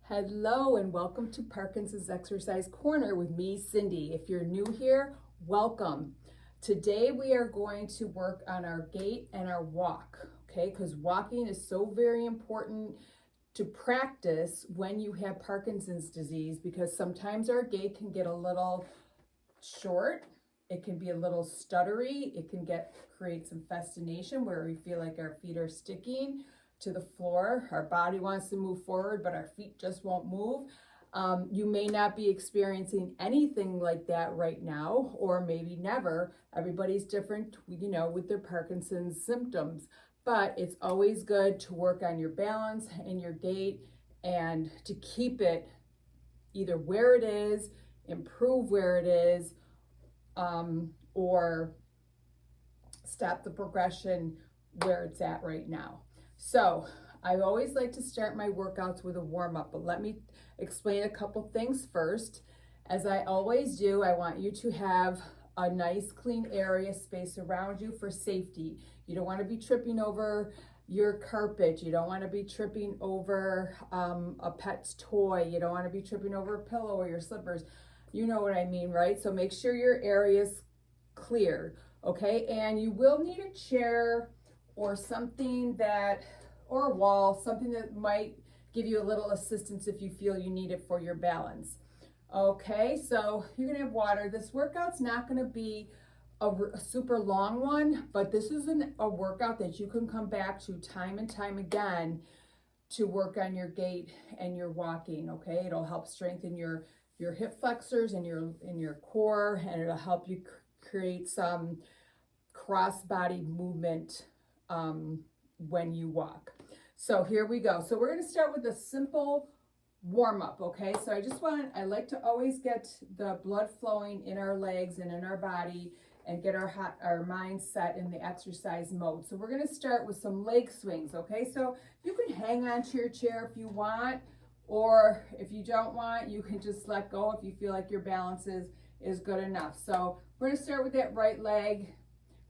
Hello and welcome to Parkinson's Exercise Corner with me, Cindy. If you're new here, welcome. Today we are going to work on our gait and our walk, okay? Because walking is so very important to practice when you have Parkinson's disease, because sometimes our gait can get a little short, it can be a little stuttery, it can create some fascination where we feel like our feet are sticking to the floor. Our body wants to move forward, but our feet just won't move. You may not be experiencing anything like that right now, or maybe never. Everybody's different, with their Parkinson's symptoms, but it's always good to work on your balance and your gait and to keep it either where it is, improve where it is, or stop the progression where it's at right now. So I always like to start my workouts with a warm-up, but let me explain a couple things first. As I always do, I want you to have a nice clean area space around you for safety. You don't want to be tripping over your carpet. You don't want to be tripping over a pet's toy. You don't want to be tripping over a pillow or your slippers. You know what I mean, right? So make sure your area's clear, okay? And you will need a chair or something or a wall, something that might give you a little assistance if you feel you need it for your balance. Okay, so you're gonna have water. This workout's not gonna be a super long one, but this is a workout that you can come back to time and time again to work on your gait and your walking, okay? It'll help strengthen your hip flexors and your core, and it'll help you create some cross body movement when you walk. So here we go. So we're going to start with a simple warm up, okay? So I like to always get the blood flowing in our legs and in our body and get our mind set in the exercise mode. So we're going to start with some leg swings, okay? So you can hang on to your chair if you want, or if you don't want, you can just let go if you feel like your balance is good enough. So we're going to start with that right leg,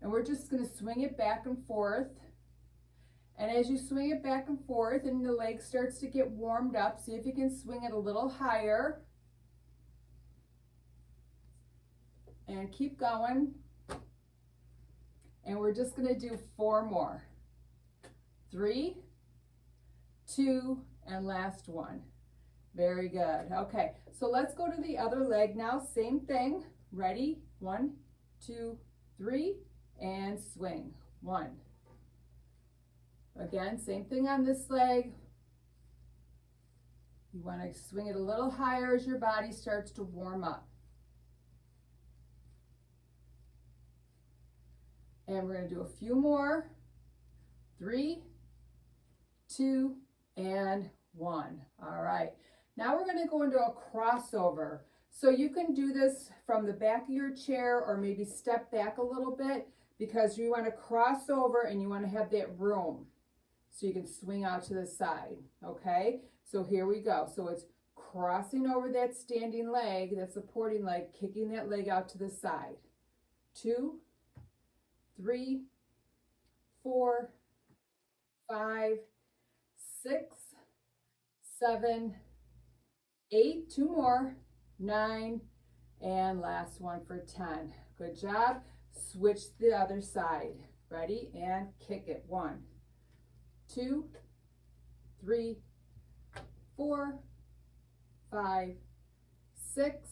and we're just going to swing it back and forth. And as you swing it back and forth and the leg starts to get warmed up, see if you can swing it a little higher. And keep going. And we're just going to do 4 more. 3, 2, and last one. Very good. Okay, so let's go to the other leg now. Same thing. Ready? 1, 2, 3, and swing. 1. Again, same thing on this leg. You want to swing it a little higher as your body starts to warm up. And we're going to do a few more. 3, 2, and 1. All right. Now we're going to go into a crossover. So you can do this from the back of your chair or maybe step back a little bit, because you want to cross over and you want to have that room so you can swing out to the side, okay? So here we go. So it's crossing over that standing leg, that supporting leg, kicking that leg out to the side. 2, 3, 4, 5, 6, 7, 8, 2 more, 9, and last one for 10. Good job. Switch the other side. Ready? And kick it. 1, 2, 3, 4, 5, 6,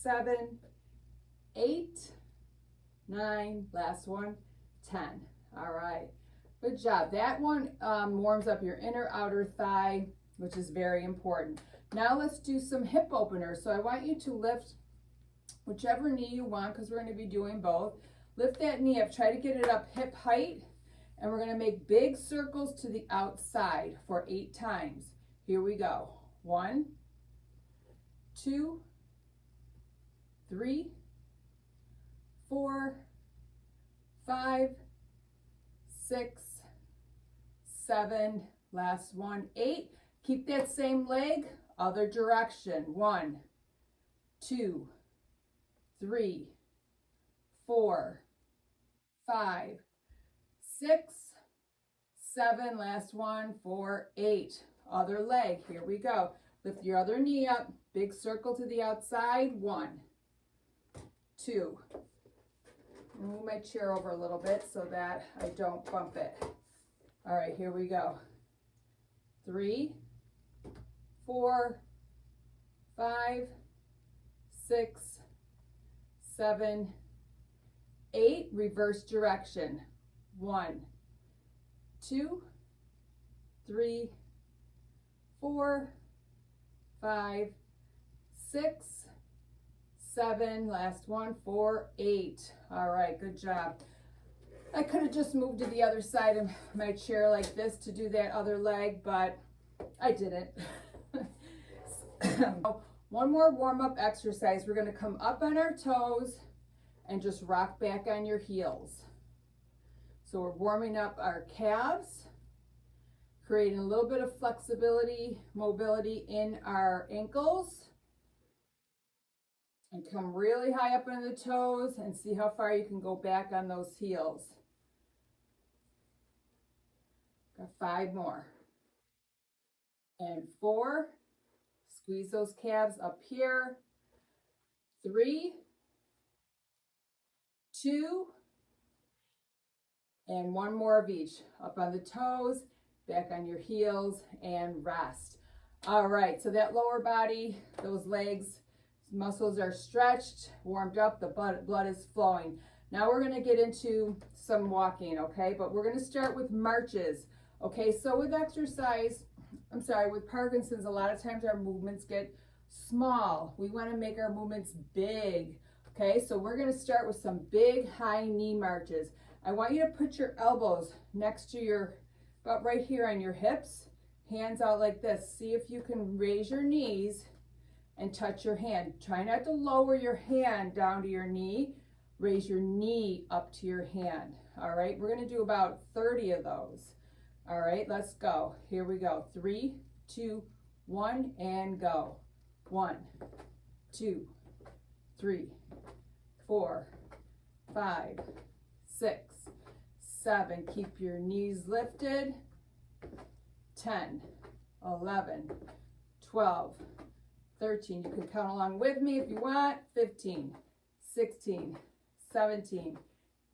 7, 8, 9, last one, 10. All right. Good job. That one warms up your inner outer thigh, which is very important. Now let's do some hip openers. So I want you to lift whichever knee you want, because we're going to be doing both. Lift that knee up. Try to get it up hip height. And we're going to make big circles to the outside for 8 times. Here we go. 1, 2, 3, 4, 5, 6, 7, last one, 8. Keep that same leg, other direction. 1, 2, 3, 4, 5, 6, 7, last one, 4, 8. Other leg, here we go. Lift your other knee up, big circle to the outside, 1, 2. Move my chair over a little bit so that I don't bump it. All right, here we go. 3, 4, 5, 6, 7, 8. Reverse direction. 1, 2, 3, 4, 5, 6, 7. Last one, 4, 8. All right, good job. I could have just moved to the other side of my chair like this to do that other leg, but I didn't. One more warm-up exercise. We're going to come up on our toes and just rock back on your heels. So we're warming up our calves, creating a little bit of flexibility, mobility in our ankles. And come really high up on the toes and see how far you can go back on those heels. Got 5 more. And 4. Squeeze those calves up here. 3, 2, and 1 more of each. Up on the toes, back on your heels, and rest. All right, so that lower body, those legs, muscles are stretched, warmed up, the blood is flowing. Now we're going to get into some walking, okay? But we're going to start with marches. Okay, so with with Parkinson's, a lot of times our movements get small. We want to make our movements big. Okay, so we're going to start with some big high knee marches. I want you to put your elbows next to about right here on your hips, hands out like this. See if you can raise your knees and touch your hand. Try not to lower your hand down to your knee. Raise your knee up to your hand. All right, we're going to do about 30 of those. All right, let's go. Here we go. 3, 2, 1, and go. 1, 2, 3, 4, 5, 6, 7. Keep your knees lifted. 10, 11, 12, 13. You can count along with me if you want. 15, 16, 17,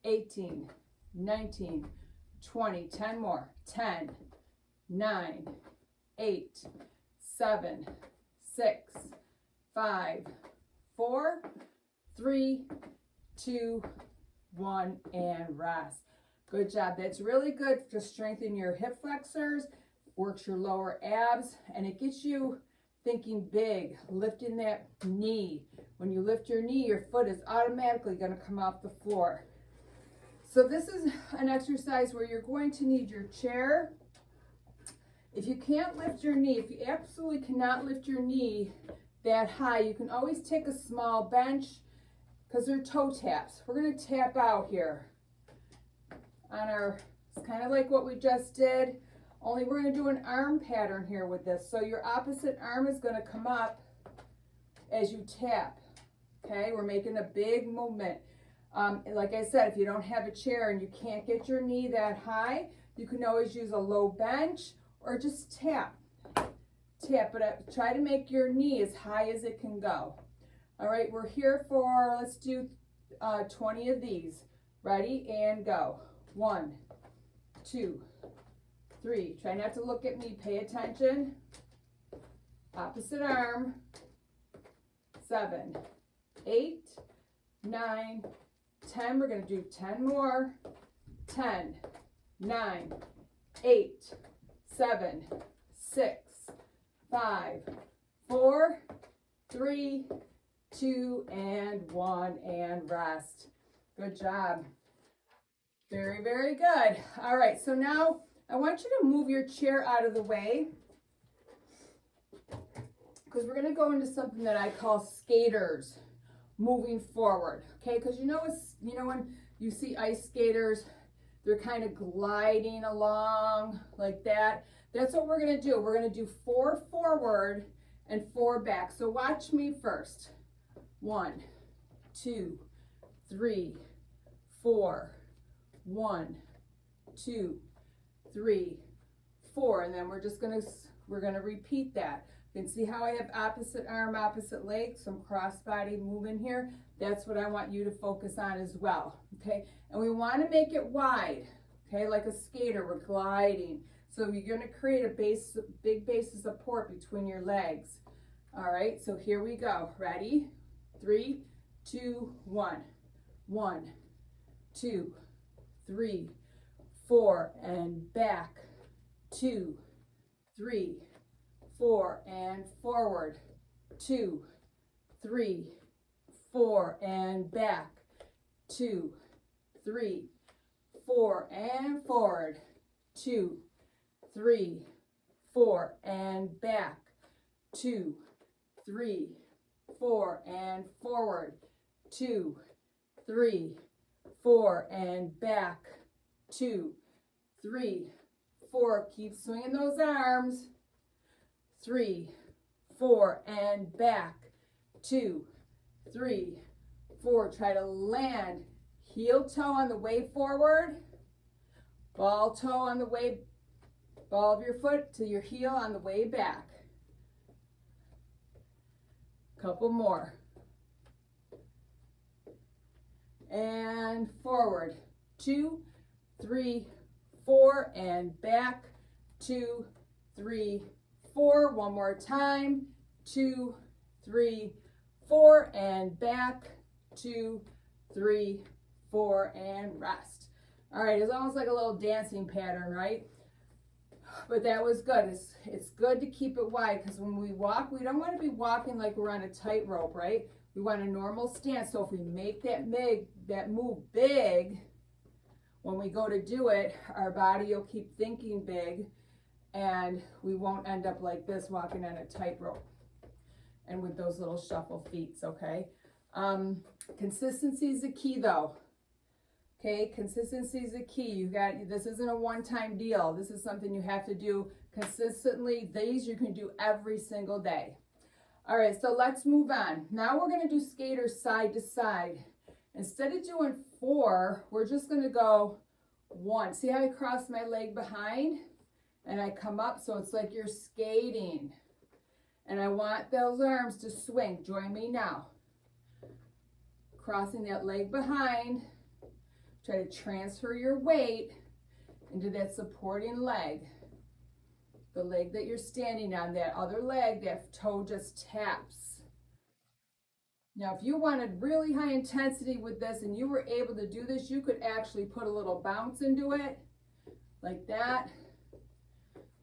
18, 19, 20. 10 more. 10, 9, 8, 7, 6, 5, 4, 3, 2, 1, and rest. Good job. That's really good to strengthen your hip flexors, works your lower abs, and it gets you thinking big, lifting that knee. When you lift your knee, your foot is automatically going to come off the floor. So this is an exercise where you're going to need your chair. If you can't lift your knee, if you absolutely cannot lift your knee that high, you can always take a small bench because they're toe taps. We're going to tap out here on it's kind of like what we just did, only we're going to do an arm pattern here with this. So your opposite arm is going to come up as you tap. Okay, we're making a big movement. Like I said, if you don't have a chair and you can't get your knee that high, you can always use a low bench or just tap. Tap, but try to make your knee as high as it can go. All right, we're here for, let's do 20 of these. Ready, and go. 1, 2, 3. Try not to look at me, pay attention. Opposite arm. 7, 8, 9, 10. We're going to do 10 more. 10, 9, 8, 7, 6, 5, 4, 3, 2, and 1, and rest. Good job. Very, very good. All right, so now I want you to move your chair out of the way because we're going to go into something that I call skaters moving forward. Okay, because you know when you see ice skaters, they're kind of gliding along like that. That's what we're going to do. We're going to do 4 forward and 4 back. So watch me first. 1, 2, 3, 4. 1, 2, 3, 4. And then we're just going to We're gonna repeat that. You can see how I have opposite arm, opposite leg, some cross body movement here. That's what I want you to focus on as well, okay? And we wanna make it wide, okay? Like a skater, we're gliding. So you're gonna create a big base of support between your legs. All right, so here we go. Ready? 3, 2, 1. 1, 2, 3, 4, and back. 2, 3, 4, and forward. 2, 3, 4, and back. 2, 3, 4, and forward. 2, 3, 4, and back. 2, 3, 4, and forward. 2, 3, 4, and back. 2, 3, 4. Keep swinging those arms. 3, 4, and back. 2, 3, 4. Try to land. Heel toe on the way forward. Ball toe on the way, ball of your foot to your heel on the way back. Couple more. And forward. 2, 3, 4, and back. 2, 3, 4. One more time. 2, 3, 4, and back. 2, 3, 4, and rest. All right, it's almost like a little dancing pattern, right? But that was good. It's good to keep it wide, because when we walk, we don't want to be walking like we're on a tightrope, right? We want a normal stance. So if we make that move big, when we go to do it, our body will keep thinking big, and we won't end up like this, walking on a tightrope and with those little shuffle feet, okay? Consistency is the key, though. Okay, consistency is the key. This isn't a one-time deal. This is something you have to do consistently. These you can do every single day. All right, so let's move on. Now we're gonna do skaters side to side. Instead of doing 4, we're just gonna go 1. See how I cross my leg behind and I come up, so it's like you're skating. And I want those arms to swing. Join me now. Crossing that leg behind. Try to transfer your weight into that supporting leg. The leg that you're standing on, that other leg, that toe just taps. Now, if you wanted really high intensity with this and you were able to do this, you could actually put a little bounce into it, like that.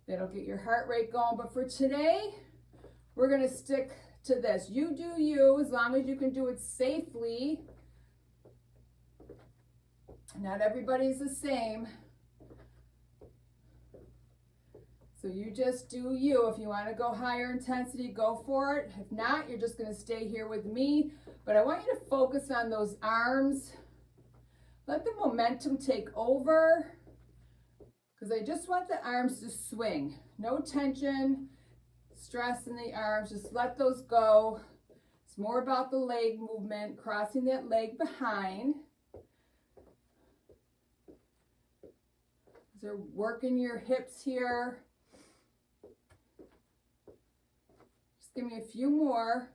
That'll get your heart rate going. But for today, we're gonna stick to this. You do you, as long as you can do it safely. Not everybody's the same. So you just do you. If you want to go higher intensity, go for it. If not, you're just going to stay here with me. But I want you to focus on those arms. Let the momentum take over, because I just want the arms to swing. No tension, stress in the arms. Just let those go. It's more about the leg movement, crossing that leg behind. So working your hips here. Just give me a few more,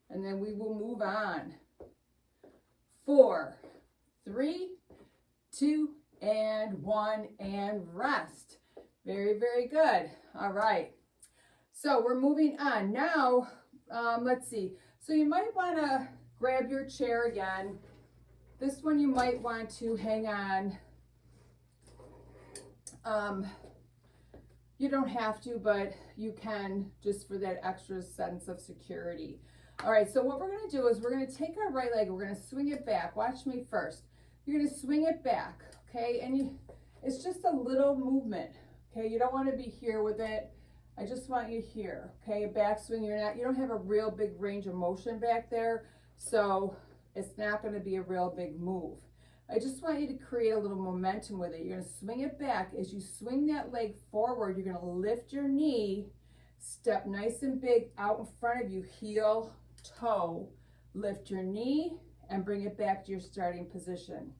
and then we will move on. 4, 3, 2, and 1, and rest. Very, very good. All right. So we're moving on. Now, let's see. So you might want to grab your chair again. This one you might want to hang on. You don't have to, but you can, just for that extra sense of security. All right, so what we're going to do is we're going to take our right leg, we're going to swing it back. Watch me first. You're going to swing it back, okay? And it's just a little movement, okay? You don't want to be here with it. I just want you here, okay? Back swing, you don't have a real big range of motion back there, so it's not going to be a real big move. I just want you to create a little momentum with it. You're going to swing it back. As you swing that leg forward, you're going to lift your knee, step nice and big out in front of you, heel, toe, lift your knee, and bring it back to your starting position.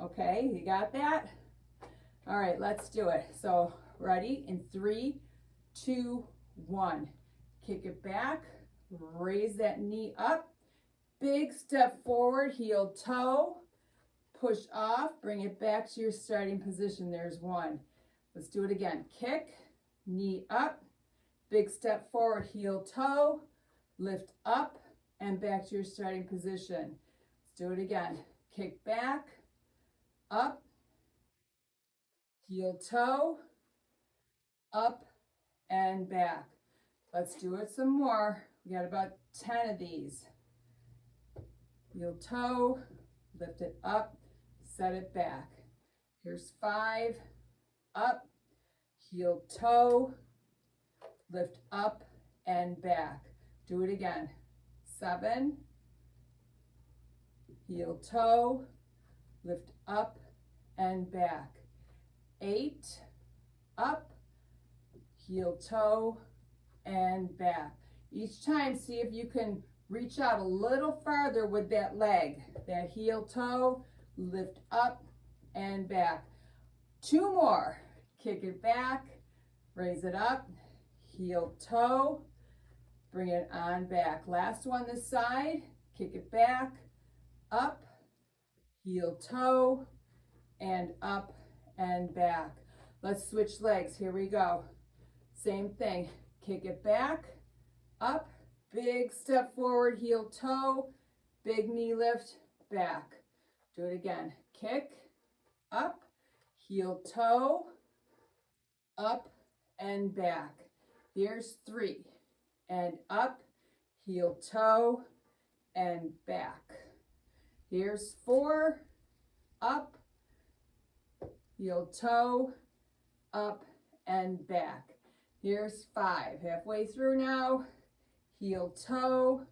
Okay, you got that? All right, let's do it. So, ready? In 3, 2, 1. Kick it back, raise that knee up, big step forward, heel toe, push off, bring it back to your starting position. There's 1. Let's do it again. Kick, knee up, big step forward, heel toe, lift up and back to your starting position. Let's do it again. Kick back, up, heel toe, up and back. Let's do it some more. We got about 10 of these. Heel toe, lift it up, set it back. Here's 5, up, heel toe, lift up and back. Do it again. 7, heel toe, lift up and back. 8, up, heel toe and back. Each time, see if you can reach out a little farther with that leg. That heel toe, lift up and back. 2 more. Kick it back, raise it up, heel toe, bring it on back. Last one this side. Kick it back, up, heel toe, and up and back. Let's switch legs. Here we go. Same thing. Kick it back, up, big step forward, heel toe, big knee lift, back. Do it again. Kick, up, heel toe, up and back. Here's 3. And up, heel toe, and back. Here's 4, up, heel toe, up and back. Here's 5, halfway through now, heel toe,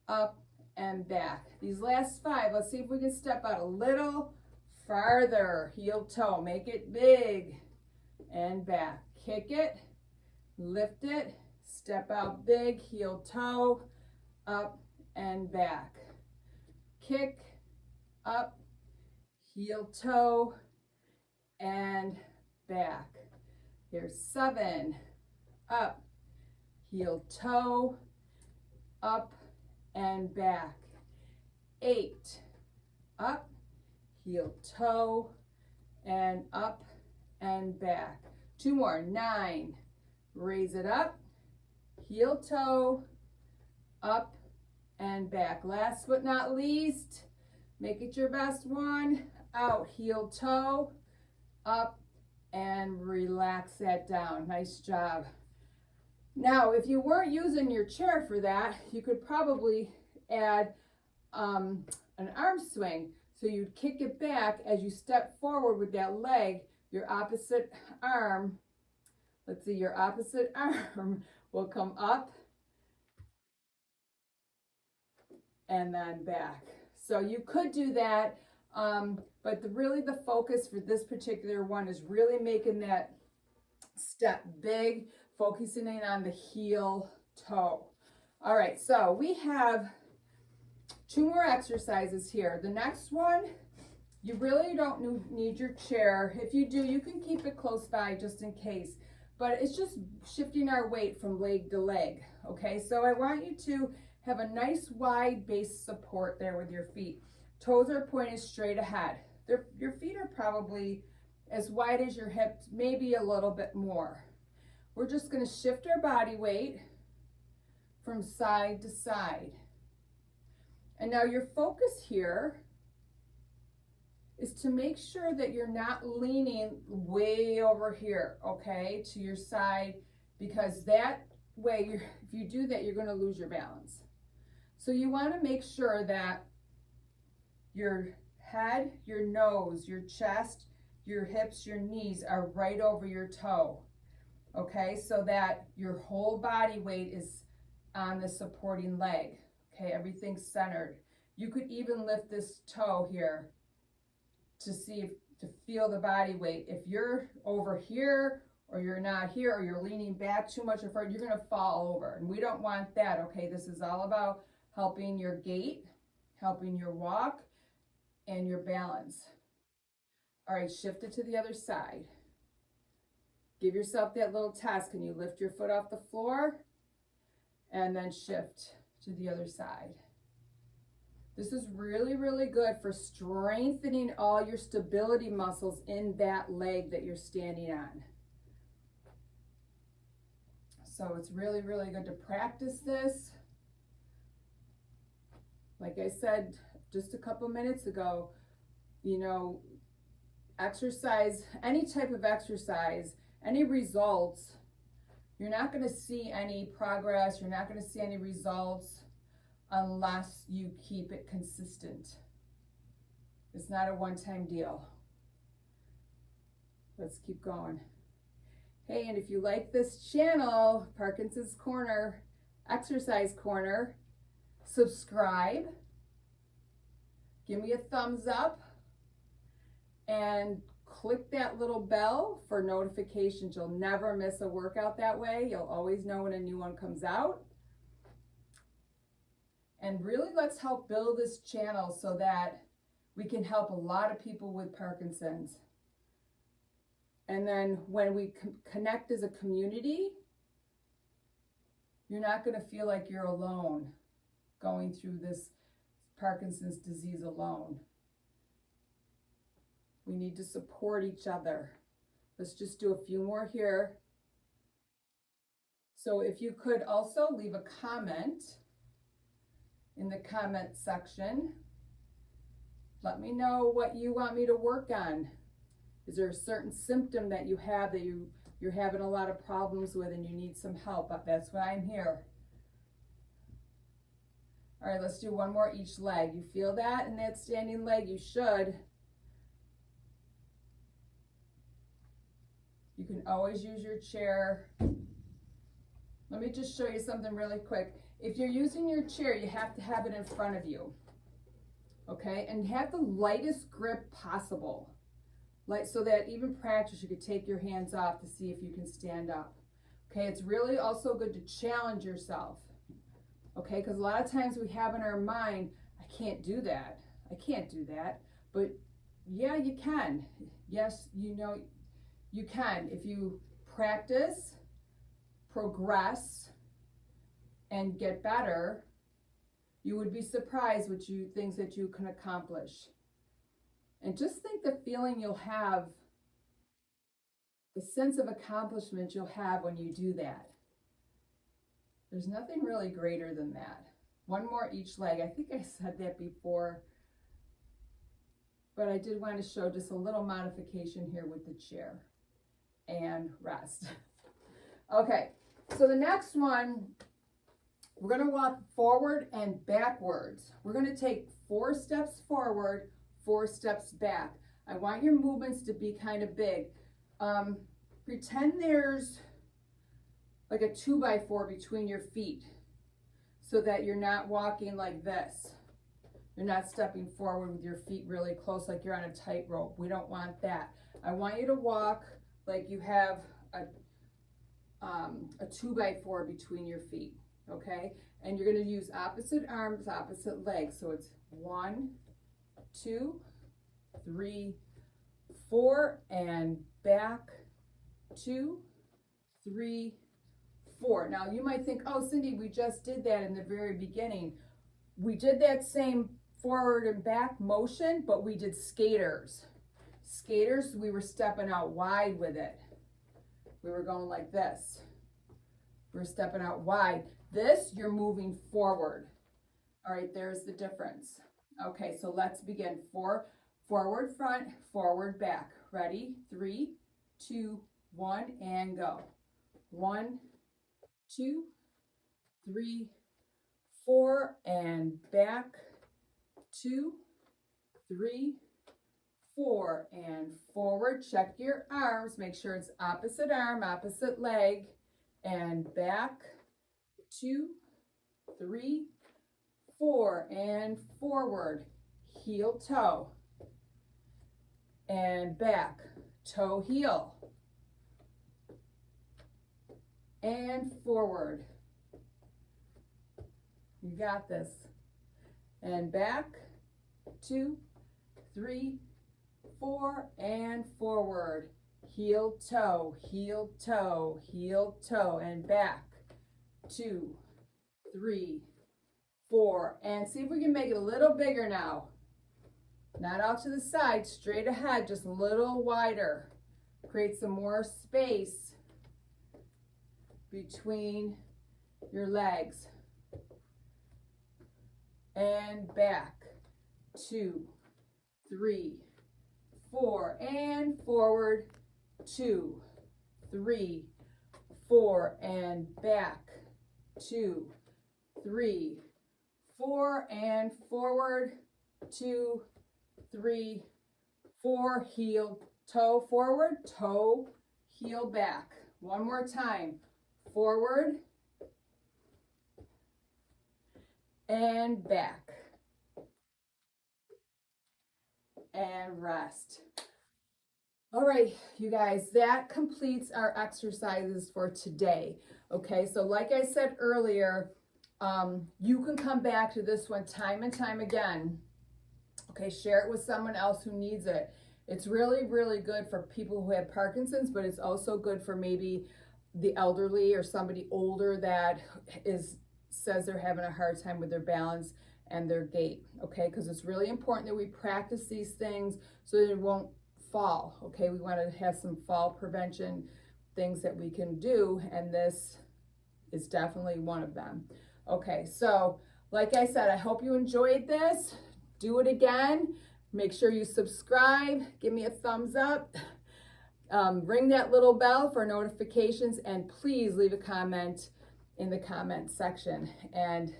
up and back. These last 5, let's see if we can step out a little farther. Heel toe, make it big and back. Kick it, lift it, step out big, heel toe, up and back. Kick, up, heel toe, and back. Here's 7, up, heel toe, up and back. 8, up, heel toe, and up and back. 2 more. 9, raise it up, heel toe, up and back. Last but not least, make it your best one. Out, heel toe, up, and relax that down. Nice job. Now, if you weren't using your chair for that, you could probably add an arm swing. So you'd kick it back as you step forward with that leg. Your opposite arm, let's see, your opposite arm will come up and then back. So you could do that, but really the focus for this particular one is really making that step big, focusing in on the heel toe. All right, so we have 2 more exercises here. The next one, you really don't need your chair. If you do, you can keep it close by just in case, but it's just shifting our weight from leg to leg, okay? So I want you to have a nice wide base support there with your feet. Toes are pointed straight ahead. Your feet are probably as wide as your hips, maybe a little bit more. We're just gonna shift our body weight from side to side. And now your focus here is to make sure that you're not leaning way over here, okay, to your side, because that way, if you do that, you're gonna lose your balance. So you wanna make sure that your head, your nose, your chest, your hips, your knees are right over your toe, okay? So that your whole body weight is on the supporting leg, okay? Everything's centered. You could even lift this toe here to feel the body weight. If you're over here, or you're not here, or you're leaning back too much or forward, you're gonna fall over, and we don't want that, okay? This is all about helping your gait, helping your walk, and your balance. All right, shift it to the other side. Give yourself that little test. Can you lift your foot off the floor and then shift to the other side? This is really, really good for strengthening all your stability muscles in that leg that you're standing on. So it's really, really good to practice this. Like I said just a couple minutes ago, you know, exercise, any type of exercise, any results, you're not going to see any progress, you're not going to see any results unless you keep it consistent. It's not a one-time deal. Let's keep going. Hey, and if you like this channel, Parkinson's Corner, Exercise Corner, subscribe, give me a thumbs up, and click that little bell for notifications. You'll never miss a workout that way. You'll always know when a new one comes out. And really, let's help build this channel so that we can help a lot of people with Parkinson's. And then when we connect as a community, you're not going to feel like you're alone going through this Parkinson's disease alone. We need to support each other. Let's just do a few more here. So if you could also leave a comment in the comment section. Let me know what you want me to work on. Is there a certain symptom that you have that you're having a lot of problems with and you need some help? That's why I'm here. All right, let's do one more each leg. You feel that in that standing leg? You should. You can always use your chair. Let me just show you something really quick. If you're using your chair, you have to have it in front of you, okay? And have the lightest grip possible, like so that even practice, you could take your hands off to see if you can stand up, okay? It's really also good to challenge yourself, okay? Because a lot of times we have in our mind, I can't do that, but yeah, you can. Yes, you know, you can. If you practice, progress, and get better, you would be surprised what things that you can accomplish. And just think the feeling you'll have, the sense of accomplishment you'll have when you do that. There's nothing really greater than that. One more each leg. I think I said that before, but I did want to show just a little modification here with the chair and rest. Okay, so the next one, we're going to walk forward and backwards. We're going to take 4 steps forward, 4 steps back. I want your movements to be kind of big. Pretend there's like a 2x4 between your feet so that you're not walking like this. You're not stepping forward with your feet really close like you're on a tightrope. We don't want that. I want you to walk like you have a 2x4 between your feet. Okay, and you're going to use opposite arms, opposite legs. So it's 1, 2, 3, 4, and back, 2, 3, 4. Now you might think, oh, Cindy, we just did that in the very beginning. We did that same forward and back motion, but we did skaters. Skaters, we were stepping out wide with it. We were going like this. We're stepping out wide. This, you're moving forward. All right, there's the difference. Okay, so let's begin. Forward front, forward back. Ready? 3, 2, 1, and go. 1, 2, 3, 4, and back. 2, 3, 4, and forward. Check your arms. Make sure it's opposite arm, opposite leg, and back. 2, 3, 4, and forward. Heel, toe, and back. Toe, heel, and forward. You got this. And back. 2, 3, 4, and forward. heel, toe, heel, toe, heel, toe, and back. 2, 3, 4, and see if we can make it a little bigger now. Not out to the side, straight ahead, just a little wider. Create some more space between your legs. And back. 2, 3, 4, and forward. 2, 3, 4, and back. 2, 3, 4, and forward. 2, 3, 4, heel, toe forward, toe, heel back. One more time. Forward and back. And rest. All right, you guys, that completes our exercises for today. Okay, so like I said earlier, you can come back to this one time and time again. Okay, share it with someone else who needs it. It's really, really good for people who have Parkinson's, but it's also good for maybe the elderly or somebody older that says they're having a hard time with their balance and their gait. Okay, because it's really important that we practice these things so that it won't fall. Okay, we want to have some fall prevention things that we can do, and this is definitely one of them. Okay, so like I said, I hope you enjoyed this. Do it again. Make sure you subscribe. Give me a thumbs up. Ring that little bell for notifications, and please leave a comment in the comment section. And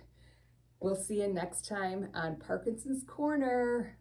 we'll see you next time on Parkinson's Corner.